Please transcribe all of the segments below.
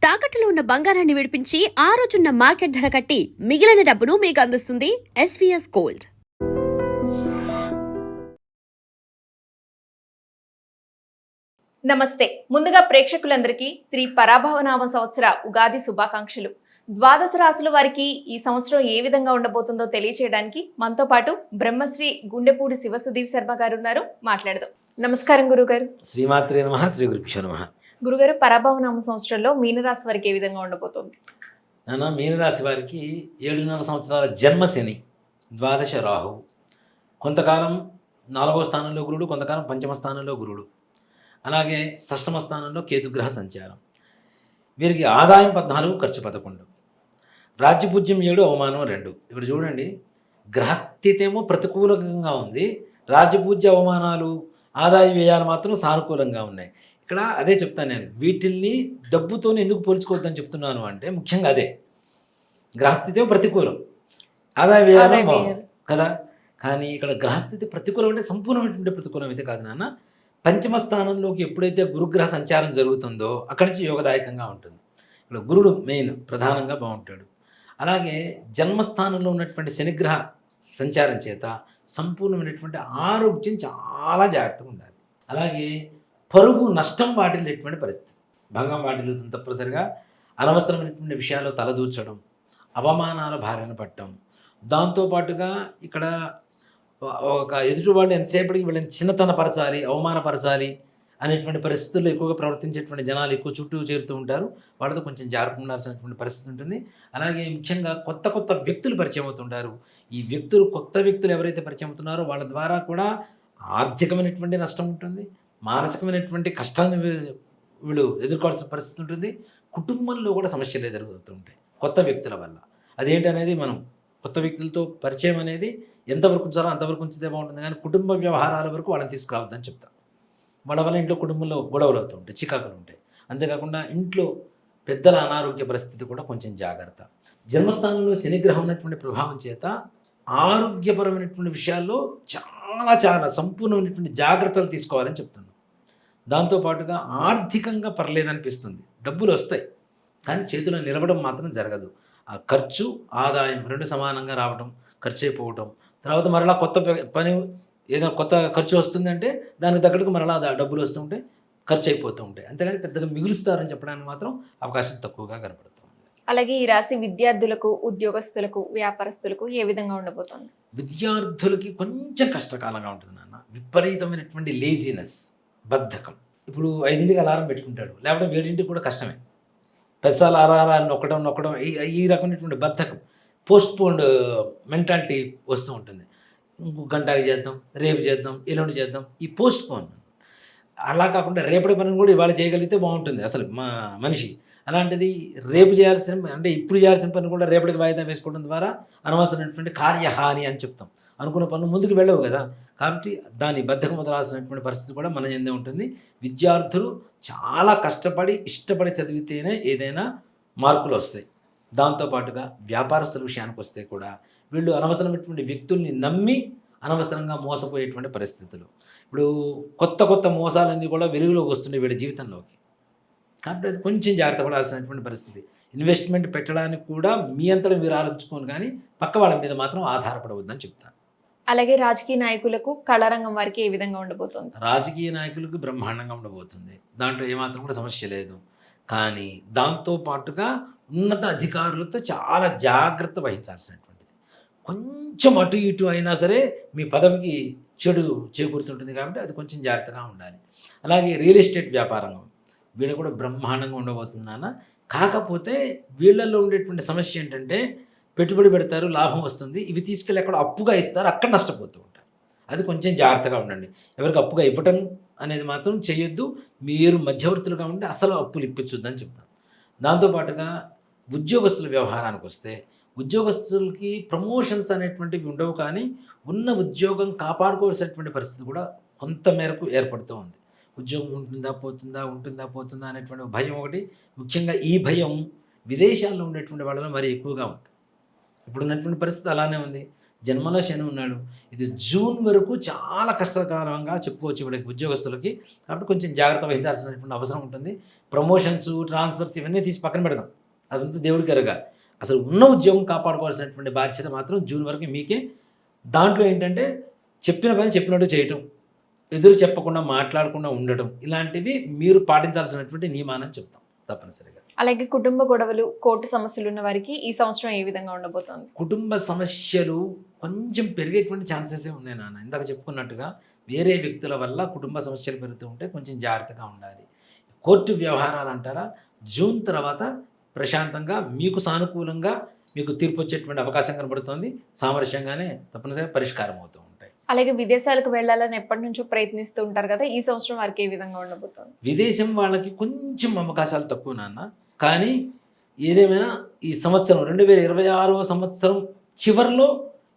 తాకట్టులో ఉన్న బంగారాన్ని విడిపించి ఆ రోజున్న మార్కెట్ ధర కట్టి మిగిలిన డబ్బును మీకు అందిస్తుంది ఎస్వీఎస్ గోల్డ్. నమస్తే. ముందుగా ప్రేక్షకులందరికీ శ్రీ పరాభవనామ సంవత్సర ఉగాది శుభాకాంక్షలు. ద్వాదశ రాశుల వారికి ఈ సంవత్సరం ఏ విధంగా ఉండబోతుందో తెలియచేయడానికి మనతో పాటు బ్రహ్మశ్రీ గుండెపూడి శివసుధీర్ శర్మ గారు ఉన్నారు. మాట్లాడదాం. నమస్కారం గురుగారు. శ్రీమాత్రే నమః. శ్రీ గురుభ్యో నమః. గురుగారు, పరాభవనామ సంవత్సరంలో మీనరాశి వారికి ఏ విధంగా ఉండబోతుంది? మీనరాశి వారికి 7.5 సంవత్సరాల జన్మ శని, ద్వాదశ రాహు, కొంతకాలం 4వ స్థానంలో గురుడు, కొంతకాలం 5వ స్థానంలో గురుడు, అలాగే 6వ స్థానంలో కేతుగ్రహ సంచారం. వీరికి ఆదాయం 14, ఖర్చు 11, రాజ్యపూజ్యం 7, అవమానం 2. ఇక్కడ చూడండి, గ్రహస్థితి ఏమో ప్రతికూలంగా ఉంది, రాజ్యపూజ్య అవమానాలు ఆదాయ వ్యయాలు మాత్రం సానుకూలంగా ఉన్నాయి. ఇక్కడ అదే చెప్తాను నేను, వీటిల్ని డబ్బుతో ఎందుకు పోల్చుకోవద్దని చెప్తున్నాను అంటే ముఖ్యంగా అదే, గ్రహస్థితి ప్రతికూలం, ఆదాయ వ్యయాలు కదా. కానీ ఇక్కడ గ్రహస్థితి ప్రతికూలం అంటే సంపూర్ణమైనటువంటి ప్రతికూలం అయితే కాదు నాన్న. 5వ స్థానంలోకి ఎప్పుడైతే గురుగ్రహ సంచారం జరుగుతుందో అక్కడి నుంచి యోగదాయకంగా ఉంటుంది. ఇక్కడ గురుడు మెయిన్ ప్రధానంగా బాగుంటాడు. అలాగే జన్మస్థానంలో ఉన్నటువంటి శనిగ్రహ సంచారం చేత సంపూర్ణమైనటువంటి ఆరోగ్యం చాలా జాగ్రత్తగా ఉండాలి. అలాగే పరువు నష్టం వాటిల్లేటువంటి పరిస్థితి, భంగం వాటిల్లుతుంది తప్పనిసరిగా. అనవసరమైనటువంటి విషయాల్లో తలదూర్చడం, అవమానాల బారిన పడటం, దాంతోపాటుగా ఇక్కడ ఒక ఎదుటి వాళ్ళు ఎంతసేపటికి వీళ్ళని చిన్నతనపరచాలి, అవమానపరచాలి అనేటువంటి పరిస్థితుల్లో ఎక్కువగా ప్రవర్తించేటువంటి జనాలు ఎక్కువ చుట్టూ చేరుతూ ఉంటారు. వాళ్ళతో కొంచెం జాగ్రత్త ఉండాల్సినటువంటి పరిస్థితి ఉంటుంది. అలాగే ముఖ్యంగా కొత్త కొత్త వ్యక్తులు పరిచయం అవుతుంటారు. ఈ కొత్త వ్యక్తులు ఎవరైతే పరిచయం అవుతున్నారో వాళ్ళ ద్వారా కూడా ఆర్థికమైనటువంటి నష్టం ఉంటుంది, మానసికమైనటువంటి కష్టాన్ని వీళ్ళు ఎదుర్కోవాల్సిన పరిస్థితి ఉంటుంది. కుటుంబంలో కూడా సమస్యలు ఎదురవుతూ ఉంటాయి కొత్త వ్యక్తుల వల్ల. అదేంటనేది మనం కొత్త వ్యక్తులతో పరిచయం అనేది ఎంతవరకు ఉంచాలో అంతవరకు ఉంచితే బాగుంటుంది, కానీ కుటుంబ వ్యవహారాల వరకు వాళ్ళని తీసుకురావద్దని చెప్తాం. వాళ్ళ వల్ల ఇంట్లో కుటుంబంలో గొడవలు అవుతూ ఉంటాయి, చికాకులు ఉంటాయి. అంతేకాకుండా ఇంట్లో పెద్దల అనారోగ్య పరిస్థితి కూడా కొంచెం జాగ్రత్త. జన్మస్థానంలో శనిగ్రహం ఉన్నటువంటి ప్రభావం చేత ఆరోగ్యపరమైనటువంటి విషయాల్లో చాలా చాలా సంపూర్ణమైనటువంటి జాగ్రత్తలు తీసుకోవాలని చెప్తున్నాను. దాంతోపాటుగా ఆర్థికంగా పర్లేదనిపిస్తుంది, డబ్బులు వస్తాయి, కానీ చేతిలో నిలవడం మాత్రం జరగదు. ఆ ఖర్చు ఆదాయం 2 సమానంగా రావడం, ఖర్చు అయిపోవటం, తర్వాత మరలా కొత్త పని ఏదైనా కొత్త ఖర్చు వస్తుందంటే దానికి తగ్గట్టుగా మరలా డబ్బులు వస్తుంటే ఖర్చు అయిపోతూ ఉంటాయి. అంతేగాని పెద్దగా మిగులుస్తారని చెప్పడానికి మాత్రం అవకాశం తక్కువగా కనపడుతుంది. అలాగే ఈ రాశి విద్యార్థులకు, ఉద్యోగస్తులకు, వ్యాపారస్తులకు ఏ విధంగా ఉండబోతుంది? విద్యార్థులకి కొంచెం కష్టకాలంగా ఉంటుంది నాన్న. విపరీతమైనటువంటి లేజినెస్, బద్ధకం. ఇప్పుడు 5ంటికి అలారం పెట్టుకుంటాడు, లేకపోతే 7ంటికి కూడా కష్టమే. 10 సార్లు అలారాన్ని నొక్కడం ఈ రకమైనటువంటి బద్ధకం, పోస్ట్ పోన్డ్ మెంటాలిటీ వస్తూ ఉంటుంది. ఇంకో గంటకి చేద్దాం, రేపు చేద్దాం, ఎల్లుండి చేద్దాం, ఈ పోస్ట్ పోన్. అలా కాకుండా రేపటి పనిని కూడా ఇవాళ చేయగలిగితే బాగుంటుంది అసలు మనిషి. అలాంటిది రేపు చేయాల్సిన అంటే ఇప్పుడు చేయాల్సిన పని కూడా రేపటికి వాయిదా వేసుకోవడం ద్వారా అనవసరమైనటువంటి కార్యహాని అని చెప్తాం. అనుకున్న పనులు ముందుకు వెళ్ళవు కదా, కాబట్టి దాన్ని బద్ధకం వదలాల్సినటువంటి పరిస్థితి కూడా మన చెందే ఉంటుంది. విద్యార్థులు చాలా కష్టపడి ఇష్టపడి చదివితేనే ఏదైనా మార్కులు వస్తాయి. దాంతోపాటుగా వ్యాపారస్తుల విషయానికి వస్తే కూడా వీళ్ళు అనవసరమైనటువంటి వ్యక్తుల్ని నమ్మి అనవసరంగా మోసపోయేటువంటి పరిస్థితులు. ఇప్పుడు కొత్త కొత్త మోసాలన్నీ కూడా వెలుగులోకి వస్తున్నాయి వీళ్ళ జీవితంలోకి, కాబట్టి అది కొంచెం జాగ్రత్త పడాల్సినటువంటి పరిస్థితి. ఇన్వెస్ట్మెంట్ పెట్టడానికి కూడా మీ అంతటా మీరు ఆలోచించుకోను, కానీ పక్క వాళ్ళ మీద మాత్రం ఆధారపడవద్దని చెప్తాను. అలాగే రాజకీయ నాయకులకు, కళారంగం వారికి ఏ విధంగా ఉండబోతుంది? రాజకీయ నాయకులకు బ్రహ్మాండంగా ఉండబోతుంది, దాంట్లో ఏమాత్రం కూడా సమస్య లేదు. కానీ దాంతోపాటుగా ఉన్నత అధికారులతో చాలా జాగ్రత్త వహించాల్సినటువంటిది. కొంచెం అటు ఇటు అయినా సరే మీ పదవికి చెడు చేకూరుతుంటుంది, కాబట్టి అది కొంచెం జాగ్రత్తగా ఉండాలి. అలాగే రియల్ ఎస్టేట్ వ్యాపారం వీళ్ళు కూడా బ్రహ్మాండంగా ఉండబోతున్నాను. కాకపోతే వీళ్ళల్లో ఉండేటువంటి సమస్య ఏంటంటే పెట్టుబడి పెడతారు, లాభం వస్తుంది, ఇవి తీసుకెళ్ళి ఎక్కడ అప్పుగా ఇస్తారు, అక్కడ నష్టపోతూ ఉంటారు. అది కొంచెం జాగ్రత్తగా ఉండండి. ఎవరికి అప్పుగా ఇవ్వటం అనేది మాత్రం చేయొద్దు. మీరు మధ్యవర్తులుగా ఉండి అసలు అప్పులు ఇప్పించొద్దని చెప్తాను. దాంతోపాటుగా ఉద్యోగస్తుల వ్యవహారానికి వస్తే ఉద్యోగస్తులకి ప్రమోషన్స్ అనేటువంటివి ఉండవు, కానీ ఉన్న ఉద్యోగం కాపాడుకోవాల్సినటువంటి పరిస్థితి కూడా కొంత మేరకు ఏర్పడుతూ ఉంది. ఉద్యోగం ఉంటుందా పోతుందా అనేటువంటి భయం ఒకటి. ముఖ్యంగా ఈ భయం విదేశాల్లో ఉండేటువంటి వాళ్ళలో మరి ఎక్కువగా ఉంటుంది. ఇప్పుడు ఉన్నటువంటి పరిస్థితి అలానే ఉంది. జన్మలో శని ఉన్నాడు. ఇది జూన్ వరకు చాలా కష్టకాలంగా చెప్పుకోవచ్చు వీళ్ళకి ఉద్యోగస్తులకి. కాబట్టి కొంచెం జాగ్రత్త వహించాల్సినటువంటి అవసరం ఉంటుంది. ప్రమోషన్స్, ట్రాన్స్ఫర్స్ ఇవన్నీ తీసి పక్కన పెడదాం, అదంతా దేవుడికి ఎరుగా. అసలు ఉన్న ఉద్యోగం కాపాడుకోవాల్సినటువంటి బాధ్యత మాత్రం జూన్ వరకు మీకే. దాంట్లో ఏంటంటే చెప్పిన పని చెప్పినట్టు చేయటం, ఎదురు చెప్పకుండా మాట్లాడకుండా ఉండటం, ఇలాంటివి మీరు పాటించాల్సినటువంటి నియమాలని చెప్తాం తప్పనిసరిగా. అలాగే కుటుంబ గొడవలు, కోర్టు సమస్యలు ఉన్న వారికి ఈ సంవత్సరం ఏ విధంగా ఉండబోతోంది? కుటుంబ సమస్యలు కొంచెం పెరిగేటువంటి ఛాన్సెస్ ఉన్నాయి నాన్న. ఇందాక చెప్పుకున్నట్టుగా వేరే వ్యక్తుల వల్ల కుటుంబ సమస్యలు పెరుగుతూ ఉంటే కొంచెం జాగ్రత్తగా ఉండాలి. కోర్టు వ్యవహారాలు అంటారా, జూన్ తర్వాత ప్రశాంతంగా మీకు సానుకూలంగా మీకు తీర్పు వచ్చేటువంటి అవకాశం కనబడుతుంది. సామరస్యంగానే తప్పనిసరిగా పరిష్కారం అవుతూ ఉంటాయి. అలాగే విదేశాలకు వెళ్ళాలని ఎప్పటి నుంచో ప్రయత్నిస్తూ ఉంటారు కదా, ఈ సంవత్సరం వారికి ఏ విధంగా ఉండబోతోంది? విదేశం వాళ్ళకి కొంచెం అవకాశాలు తక్కువ నాన్న. కానీ ఏదేమైనా ఈ సంవత్సరం 2026 సంవత్సరం చివరిలో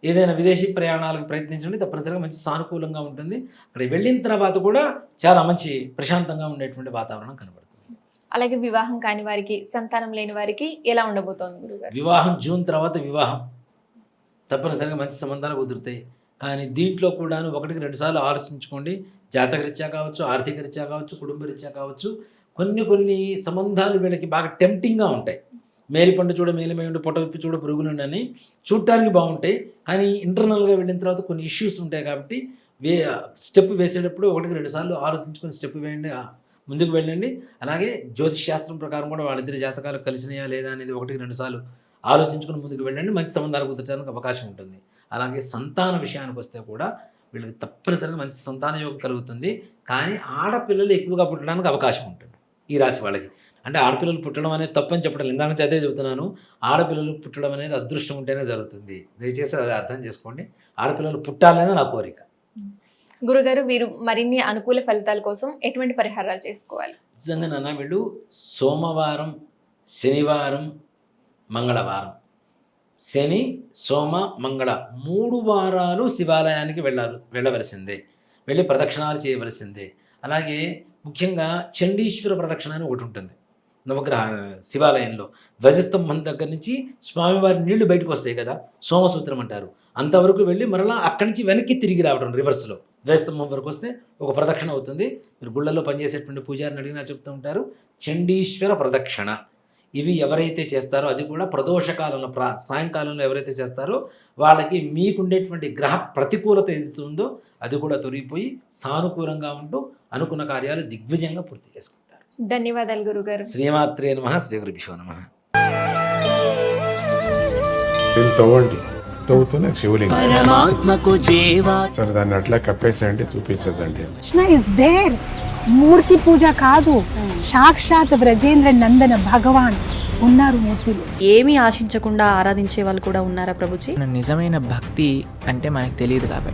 ఏదైనా విదేశీ ప్రయాణాలకు ప్రయత్నించండి, తప్పనిసరిగా మంచి సానుకూలంగా ఉంటుంది. అక్కడ వెళ్ళిన తర్వాత కూడా చాలా మంచి ప్రశాంతంగా ఉండేటువంటి వాతావరణం కనబడుతుంది. అలాగే వివాహం కాని వారికి, సంతానం లేని వారికి ఎలా ఉండబోతోంది గురుగారు? వివాహం జూన్ తర్వాత వివాహం తప్పనిసరిగా మంచి సంబంధాలు కుదురుతాయి. కానీ దీంట్లో కూడా 1-2 సార్లు ఆలోచించుకోండి. జాతకరీత్యా కావచ్చు, ఆర్థిక రీత్యా కావచ్చు, కుటుంబ రీత్యా కావచ్చు. కొన్ని సంబంధాలు వీళ్ళకి బాగా టెంప్టింగ్గా ఉంటాయి. మేలిపండు చూడ మేలిమై ఉండి పొట్ట విప్పి చూడ పురుగులుండని చూడటానికి బాగుంటాయి. కానీ ఇంటర్నల్గా వెళ్ళిన తర్వాత కొన్ని ఇష్యూస్ ఉంటాయి. కాబట్టి స్టెప్ వేసేటప్పుడు 1-2 సార్లు ఆలోచించుకొని స్టెప్ వేయండి, ముందుకు వెళ్ళండి. అలాగే జ్యోతిష్ శాస్త్రం ప్రకారం కూడా వాళ్ళిద్దరి జాతకాలు కలిసినాయా లేదా అనేది 1-2 సార్లు ఆలోచించుకొని ముందుకు వెళ్ళండి. మంచి సంబంధాలు కుదరడానికి అవకాశం ఉంటుంది. అలాగే సంతాన విషయానికి వస్తే కూడా వీళ్ళకి తప్పనిసరిగా మంచి సంతాన యోగం కలుగుతుంది. కానీ ఆడపిల్లలు ఎక్కువగా పుట్టడానికి అవకాశం ఉంటుంది ఈ రాశి వాళ్ళకి. అంటే ఆడపిల్లలు పుట్టడం అనేది తప్పని చెప్పడం, ఇందాక అదే చెబుతున్నాను. ఆడపిల్లలు పుట్టడం అనేది అదృష్టం ఉంటేనే జరుగుతుంది. దయచేసి అది అర్థం చేసుకోండి. ఆడపిల్లలు పుట్టాలనే నా కోరిక. గురుగారు, వీరు మరిన్ని అనుకూల ఫలితాల కోసం ఎటువంటి పరిహారాలు చేసుకోవాలి? నిజంగా నాన్న, వీళ్ళు సోమవారం, శనివారం, మంగళవారం, శని, సోమ, మంగళ 3 వారాలు శివాలయానికి వెళ్ళవలసిందే, వెళ్ళి ప్రదక్షిణాలు చేయవలసిందే. అలాగే ముఖ్యంగా చండీశ్వర ప్రదక్షిణ అని ఒకటి ఉంటుంది నవగ్రహ శివాలయంలో. ధ్వజస్తంభం దగ్గర నుంచి స్వామివారి నీళ్లు బయటకు వస్తాయి కదా, సోమసూత్రం అంటారు. అంతవరకు వెళ్ళి మరలా అక్కడి నుంచి వెనక్కి తిరిగి రావడం రివర్స్లో ధ్వజస్తంభం వరకు వస్తే ఒక ప్రదక్షిణ అవుతుంది. మీరు గుళ్ళల్లో పనిచేసేటువంటి పూజారిని అడిగినా చెప్తూ ఉంటారు చండీశ్వర ప్రదక్షిణ. ఇవి ఎవరైతే చేస్తారో, అది కూడా ప్రదోషకాలంలో సాయంకాలంలో ఎవరైతే చేస్తారో వాళ్ళకి మీకుండేటువంటి గ్రహ ప్రతికూలత ఏదైతే ఉందో అది కూడా తొలగిపోయి సానుకూలంగా ఉంటూ అనుకున్న కార్యాలు దిగ్విజయంగా పూర్తి చేసుకుంటారు. ధన్యవాదాలు గురుగారు. శ్రీమాత్రే నమః, శ్రీ గురుభ్యో నమః. తవ్వండి, తవ్వుతూనే శివలింగం. పరమాత్మకు జీవా సరే, దాన్ని అట్లా కప్పేసేయండి, చూపించదండి. Krishna is there. మూర్తి పూజ కాదు, సాక్షాత్ బ్రజేంద్ర నందన భగవాన్ ఉన్నారు మూర్తిలో. ఏమీ ఆశించకుండా ఆరాధించే వాళ్ళు కూడా ఉన్నారా ప్రభుజీ? నిజమైన భక్తి అంటే మనకు తెలియదు కాబట్టి